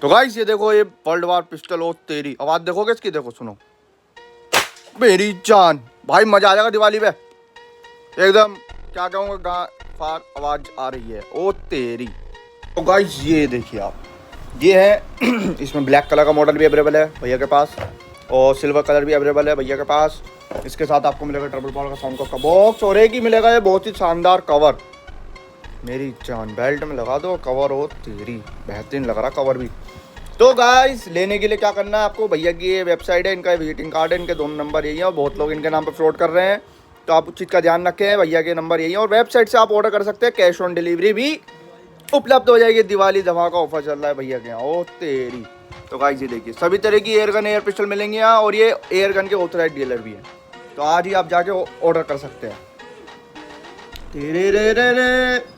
तो गाइस ये देखो, ये वर्ल्ड वार पिस्टल। ओ तेरी आवाज देखोगे इसकी, देखो सुनो मेरी जान। भाई मजा आ जाएगा दिवाली पे एकदम। क्या कहूँगा, गा फार आवाज आ रही है। ओ तेरी। तो गाइस ये देखिए आप, ये है इसमें ब्लैक कलर का मॉडल भी अवेलेबल है भैया के पास, और सिल्वर कलर भी अवेलेबल है भैया के पास। इसके साथ आपको मिलेगा ट्रिपल पावर का साउंड का बॉक्स, और एक ही मिलेगा ये बहुत ही शानदार कवर। मेरी जान, बेल्ट में लगा दो कवर। हो तेरी, बेहतरीन लग रहा कवर भी। तो गाइस लेने के लिए क्या करना है आपको, भैया की ये वेबसाइट है, इनका विजिटिंग कार्ड है, इनके दोनों नंबर यही है, और बहुत लोग इनके नाम पर फ्रॉड कर रहे हैं, तो आप उस चीज़ का ध्यान रखें। भैया के नंबर यही है, और वेबसाइट से आप ऑर्डर कर सकते हैं। कैश ऑन डिलीवरी भी उपलब्ध हो जाएगी। दिवाली धमाका ऑफर चल रहा है भैया के यहाँ। ओ तेरी। तो गाइस ये देखिए, सभी तरह की एयर गन एयर पिस्टल मिलेंगे यहाँ, और ये एयर गन के ऑथराइज्ड डीलर भी हैं, तो आज ही आप जाके ऑर्डर कर सकते हैं। तेरे रे रे रे।